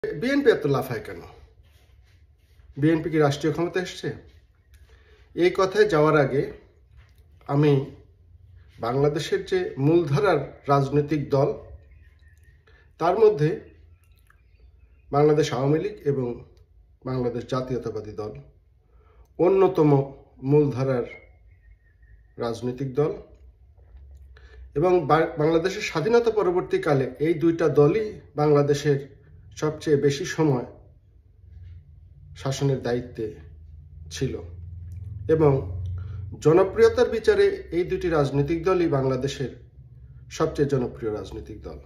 BNP এত লাফায় কেন? বিএনপি কি রাষ্ট্রীয় ক্ষমতা এসছে? এই কথায় যাওয়ার আগে আমি বাংলাদেশের যে মূলধারার রাজনৈতিক দল, তার মধ্যে বাংলাদেশ আওয়ামী লীগ এবং বাংলাদেশ জাতীয়তাবাদী দল অন্যতম মূলধারার রাজনৈতিক দল, এবং বাংলাদেশের স্বাধীনতা পরবর্তীকালে এই দুইটা দলই বাংলাদেশের সবচেয়ে বেশি সময় শাসনের দায়িত্বে ছিল, এবং জনপ্রিয়তার বিচারে এই দুটি রাজনৈতিক দলই বাংলাদেশের সবচেয়ে জনপ্রিয় রাজনৈতিক দল।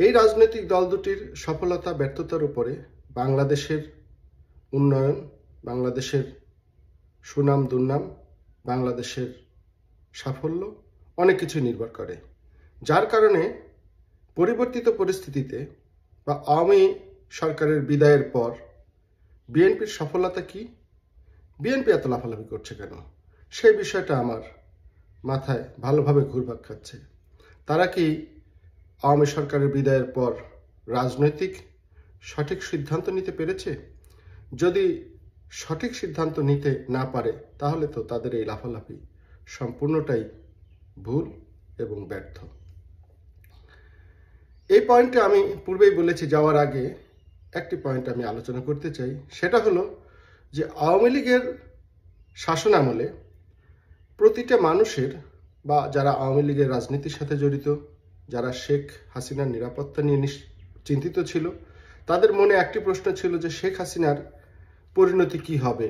এই রাজনৈতিক দল দুটির সফলতা ব্যর্থতার উপরে বাংলাদেশের উন্নয়ন, বাংলাদেশের সুনাম দুর্নাম, বাংলাদেশের সাফল্য অনেক কিছু নির্ভর করে, যার কারণে পরিবর্তিত পরিস্থিতিতে বা আওয়ামী সরকারের বিদায়ের পর বিএনপির সফলতা কি, বিএনপি এত লাফালাফি করছে কেন, সেই বিষয়টা আমার মাথায় ভালোভাবে ঘুরপাক খাচ্ছে। তারা কি আওয়ামী সরকারের বিদায়ের পর রাজনৈতিক সঠিক সিদ্ধান্ত নিতে পেরেছে? যদি সঠিক সিদ্ধান্ত নিতে না পারে তাহলে তো তাদের এই লাফালাফি সম্পূর্ণটাই ভুল এবং ব্যর্থ। এই পয়েন্টে আমি পূর্বেই বলেছি, যাওয়ার আগে একটি পয়েন্ট আমি আলোচনা করতে চাই। সেটা হলো যে আওয়ামী লীগের শাসন আমলে প্রতিটা মানুষের, বা যারা আওয়ামী লীগের রাজনীতির সাথে জড়িত, যারা শেখ হাসিনার নিরাপত্তা নিয়ে চিন্তিত ছিল, তাদের মনে একটি প্রশ্ন ছিল যে শেখ হাসিনার পরিণতি কি হবে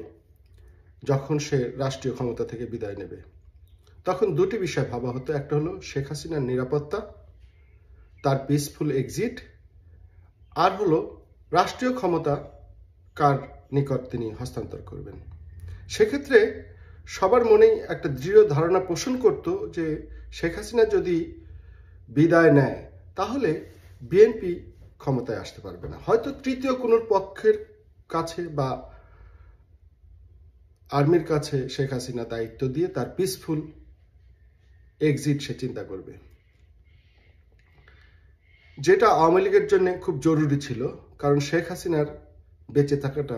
যখন সে রাষ্ট্রীয় ক্ষমতা থেকে বিদায় নেবে। তখন দুটি বিষয় ভাবা হতো, একটা হলো শেখ হাসিনার নিরাপত্তা, তার পিসফুল এক্সিট, আর হলো রাষ্ট্রীয় ক্ষমতা কার নিকট তিনি হস্তান্তর করবেন। সেক্ষেত্রে সবার মনেই একটা দৃঢ় ধারণা পোষণ করত যে শেখ হাসিনা যদি বিদায় নেয় তাহলে বিএনপি ক্ষমতায় আসতে পারবে না, হয়তো তৃতীয় কোনো পক্ষের কাছে বা আর্মির কাছে শেখ হাসিনা দায়িত্ব দিয়ে তার পিসফুল এক্সিট সে চিন্তা করবে, যেটা আওয়ামী লীগের জন্য খুব জরুরি ছিল, কারণ শেখ হাসিনার বেঁচে থাকাটা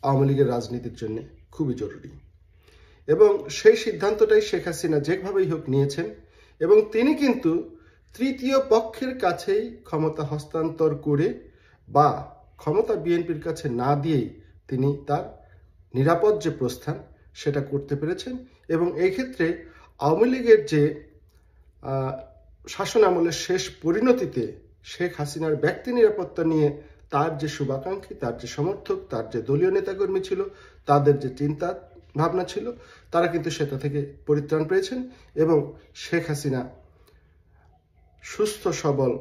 আওয়ামী লীগের রাজনীতির জন্য খুবই জরুরি। এবং সেই সিদ্ধান্তটাই শেখ হাসিনা যেভাবেই হোক নিয়েছেন, এবং তিনি কিন্তু তৃতীয় পক্ষের কাছেই ক্ষমতা হস্তান্তর করে বা ক্ষমতা বিএনপির কাছে না দিয়েই তিনি তার নিরাপদ যে প্রস্থান সেটা করতে পেরেছেন। এবং এই ক্ষেত্রে আওয়ামী লীগের যে শাসন আমলের শেষ পরিণতিতে শেখ হাসিনার ব্যক্তি নিরাপত্তা নিয়ে তার যে শুভাকাঙ্ক্ষী, তার যে সমর্থক, তার যে দলীয় নেতাকর্মী ছিল, তাদের যে চিন্তা ভাবনা ছিল, তারা কিন্তু সেটা থেকে পরিত্রাণ পেয়েছেন এবং শেখ হাসিনা সুস্থ সবল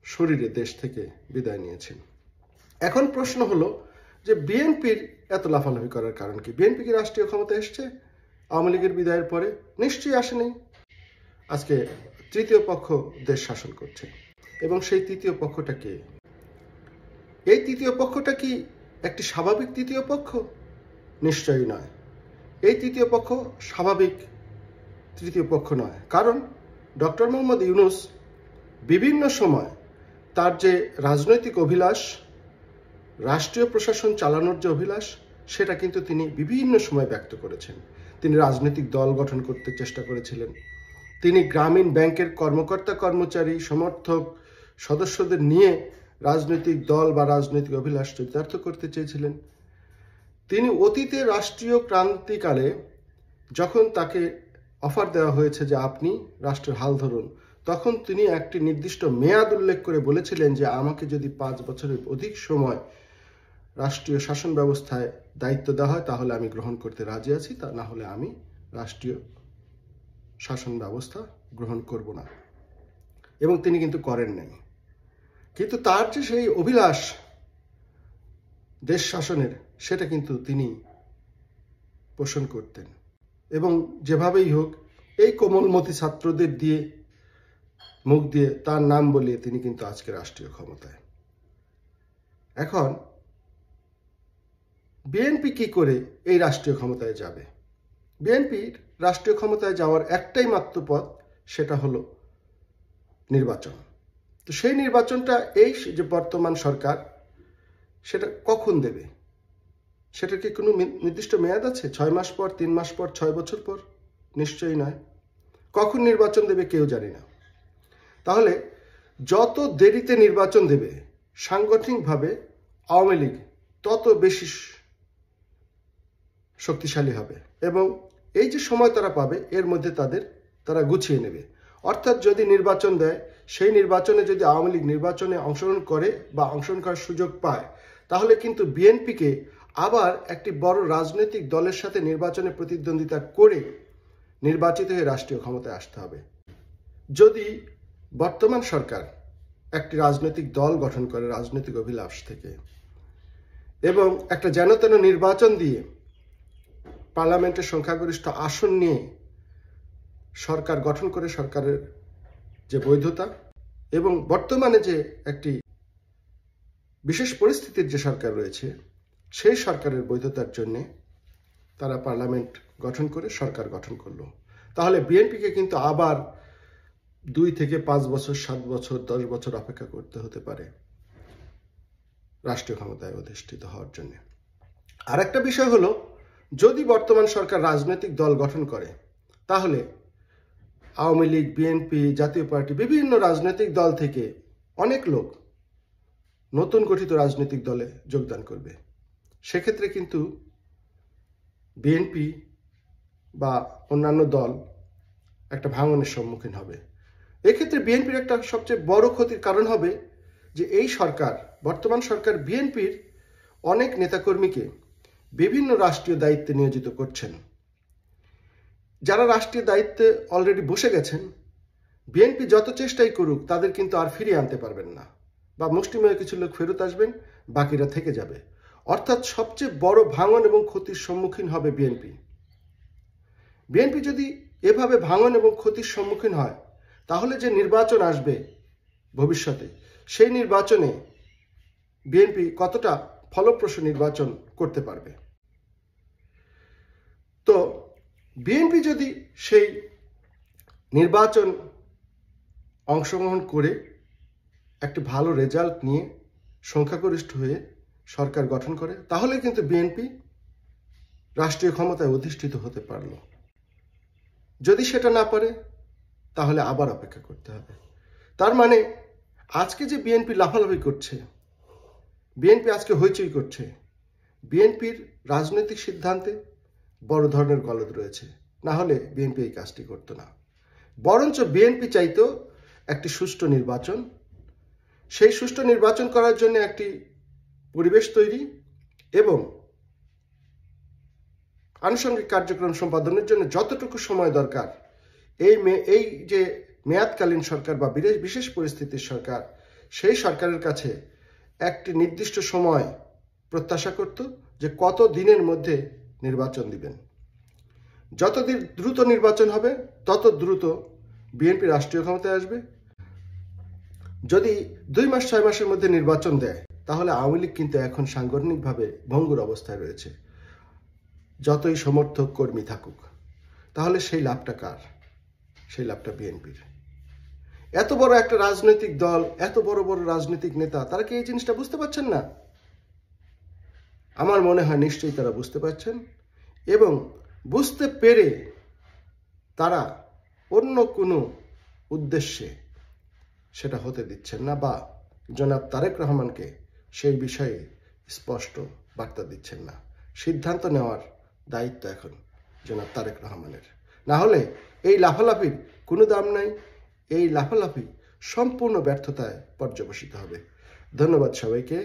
শরীরে দেশ থেকে বিদায় নিয়েছেন। এখন প্রশ্ন হলো যে বিএনপির এত লাফালাফি করার কারণ কি? বিএনপি কি রাষ্ট্রীয় ক্ষমতা এসছে আওয়ামী লীগের বিদায়ের পরে? নিশ্চয়ই আসেনি। আজকে তৃতীয় পক্ষ দেশ শাসন করছে, এবং সেই তৃতীয় পক্ষটা কে? এই তৃতীয় পক্ষটা কি একটি স্বাভাবিক তৃতীয় পক্ষ? নিশ্চয়ই নয়। এই তৃতীয় পক্ষ স্বাভাবিক তৃতীয় পক্ষ নয়, কারণ ডক্টর মোহাম্মদ ইউনূস বিভিন্ন সময় তার যে রাজনৈতিক অভিলাষ, রাষ্ট্রীয় প্রশাসন চালানোর যে অভিলাষ, সেটা কিন্তু তিনি বিভিন্ন সময় ব্যক্ত করেছেন। তিনি রাজনৈতিক দল গঠন করতে চেষ্টা করেছিলেন, তিনি গ্রামীণ ব্যাংকের কর্মকর্তা কর্মচারী সমর্থক সদস্যদের নিয়ে রাজনৈতিক দল বা রাজনৈতিক অভিলাষ চরিতার্থ করতে চেয়েছিলেন। তিনি অতীতে রাষ্ট্রীয় ক্রান্তিকালে যখন তাকে অফার দেওয়া হয়েছে যে আপনি রাষ্ট্রের হাল ধরুন, তখন তিনি একটি নির্দিষ্ট মেয়াদ উল্লেখ করে বলেছিলেন যে আমাকে যদি 5 বছরের অধিক সময় রাষ্ট্রীয় শাসন ব্যবস্থায় দায়িত্ব দেওয়া হয় তাহলে আমি গ্রহণ করতে রাজি আছি, তা না হলে আমি রাষ্ট্রীয় শাসন ব্যবস্থা গ্রহণ করব না। এবং তিনি কিন্তু করেন নাই। কিন্তু তার যে সেই অভিলাষ দেশ শাসনের, সেটা কিন্তু তিনি পোষণ করতেন, এবং যেভাবেই হোক এই কোমলমতি ছাত্রদের দিয়ে মুখ দিয়ে তার নাম বলিয়ে তিনি কিন্তু আজকে রাষ্ট্রীয় ক্ষমতায়। এখন বিএনপি কি করে এই রাষ্ট্রীয় ক্ষমতায় যাবে? বিএনপির রাষ্ট্রীয় ক্ষমতায় যাওয়ার একটাই মাত্র পথ, সেটা হলো নির্বাচন। তো সেই নির্বাচনটা এই যে বর্তমান সরকার সেটা কখন দেবে? সেটা কি কোনো নির্দিষ্ট মেয়াদ আছে? 6 মাস পর, 3 মাস পর, 6 বছর পর? নিশ্চয়ই নয়। কখন নির্বাচন দেবে কেউ জানি না। তাহলে যত দেরিতে নির্বাচন দেবে সাংগঠনিকভাবে আওয়ামী লীগ তত বেশি শক্তিশালী হবে, এবং এই যে সময় তারা পাবে এর মধ্যে তারা গুছিয়ে নেবে। অর্থাৎ যদি নির্বাচন দেয়, সেই নির্বাচনে যদি আওয়ামী লীগ নির্বাচনে অংশগ্রহণ করে বা অংশগ্রহণ করার সুযোগ পায়, তাহলে কিন্তু বিএনপিকে আবার একটি বড় রাজনৈতিক দলের সাথে নির্বাচনে প্রতিদ্বন্দ্বিতা করে নির্বাচিত হয়ে রাষ্ট্রীয় ক্ষমতায় আসতে হবে। যদি বর্তমান সরকার একটি রাজনৈতিক দল গঠন করে রাজনৈতিক অভিলাষ থেকে এবং একটা যেনতেন নির্বাচন দিয়ে পার্লামেন্টের সংখ্যাগরিষ্ঠ আসন নিয়ে সরকার গঠন করে, সরকারের যে বৈধতা এবং বর্তমানে যে একটি বিশেষ পরিস্থিতির যে সরকার রয়েছে সেই সরকারের বৈধতার জন্য তারা পার্লামেন্ট গঠন করে সরকার গঠন করলো, তাহলে বিএনপিকে কিন্তু আবার 2 থেকে 5 বছর, 7 বছর, 10 বছর অপেক্ষা করতে হতে পারে রাষ্ট্রীয় ক্ষমতায় অধিষ্ঠিত হওয়ার জন্য। আর একটা বিষয় হলো, যদি বর্তমান সরকার রাজনৈতিক দল গঠন করে, তাহলে আওয়ামী লীগ, বিএনপি, জাতীয় পার্টি, বিভিন্ন রাজনৈতিক দল থেকে অনেক লোক নতুন গঠিত রাজনৈতিক দলে যোগদান করবে। সেক্ষেত্রে কিন্তু বিএনপি বা অন্যান্য দল একটা ভাঙনের সম্মুখীন হবে। এক্ষেত্রে বিএনপির একটা সবচেয়ে বড় ক্ষতির কারণ হবে যে এই সরকার, বর্তমান সরকার বিএনপির অনেক নেতাকর্মীকে বিভিন্ন রাষ্ট্রীয় দায়িত্বে নিয়োজিত করছেন। যারা রাষ্ট্রীয় দায়িত্বে অলরেডি বসে গেছেন, বিএনপি যত চেষ্টাই করুক তাদের কিন্তু আর ফিরিয়ে আনতে পারবেন না, বা মুষ্টিমেয় কিছু লোক ফেরত আসবেন, বাকিরা থেকে যাবে। অর্থাৎ সবচেয়ে বড় ভাঙন এবং ক্ষতির সম্মুখীন হবে বিএনপি। বিএনপি যদি এভাবে ভাঙন এবং ক্ষতির সম্মুখীন হয়, তাহলে যে নির্বাচন আসবে ভবিষ্যতে, সেই নির্বাচনে বিএনপি কতটা ফলপ্রসূ নির্বাচন করতে পারবে? তো বিএনপি যদি সেই নির্বাচন অংশগ্রহণ করে একটি ভালো রেজাল্ট নিয়ে সংখ্যাগরিষ্ঠ হয়ে সরকার গঠন করে, তাহলে কিন্তু বিএনপি রাষ্ট্রীয় ক্ষমতায় অধিষ্ঠিত হতে পারল। যদি সেটা না পারে, তাহলে আবার অপেক্ষা করতে হবে। তার মানে আজকে যে বিএনপি লাফালাফি করছে, বিএনপি আজকে হইচই করছে, বিএনপির রাজনৈতিক সিদ্ধান্তে বড় ধরনের গলদ রয়েছে। না হলে বিএনপি এই কাজটি করতো না। বরঞ্চ বিএনপি চাইতো একটি সুষ্ঠু নির্বাচন, সেই সুষ্ঠু নির্বাচন করার জন্য একটি পরিবেশ তৈরি এবং আনুষঙ্গিক কার্যক্রম সম্পাদনের জন্য যতটুকু সময় দরকার, এই যে মেয়াদকালীন সরকার বা বিশেষ পরিস্থিতির সরকার, সেই সরকারের কাছে একটি নির্দিষ্ট সময় প্রত্যাশা করত যে কত দিনের মধ্যে নির্বাচন দিবেন। যত দ্রুত নির্বাচন হবে তত দ্রুত বিএনপি রাষ্ট্রীয় ক্ষমতায় আসবে। যদি 2 মাস 6 মাসের মধ্যে নির্বাচন দেয়, তাহলে আওয়ামী লীগ কিন্তু এখন সাংগঠনিকভাবে ভঙ্গুর অবস্থায় রয়েছে, যতই সমর্থক কর্মী থাকুক। তাহলে সেই লাভটা কার? সেই লাভটা বিএনপির। এত বড় একটা রাজনৈতিক দল, এত বড় বড় রাজনৈতিক নেতা, তারা কি এই জিনিসটা বুঝতে পারছেন না? আমার মনে হয় নিশ্চয়ই তারা বুঝতে পারছেন, এবং বুঝতে পেরে তারা অন্য কোনো উদ্দেশ্যে সেটা হতে দিচ্ছেন না, বা জনাব তারেক রহমানকে সেই বিষয়ে স্পষ্ট বার্তা দিচ্ছেন না। সিদ্ধান্ত নেওয়ার দায়িত্ব এখন জনাব তারেক রহমানের। না হলে এই লাফালাফির কোনো দাম নাই, এই লাফালাফি সম্পূর্ণ ব্যর্থতায় পর্যবসিত হবে। ধন্যবাদ সবাইকে।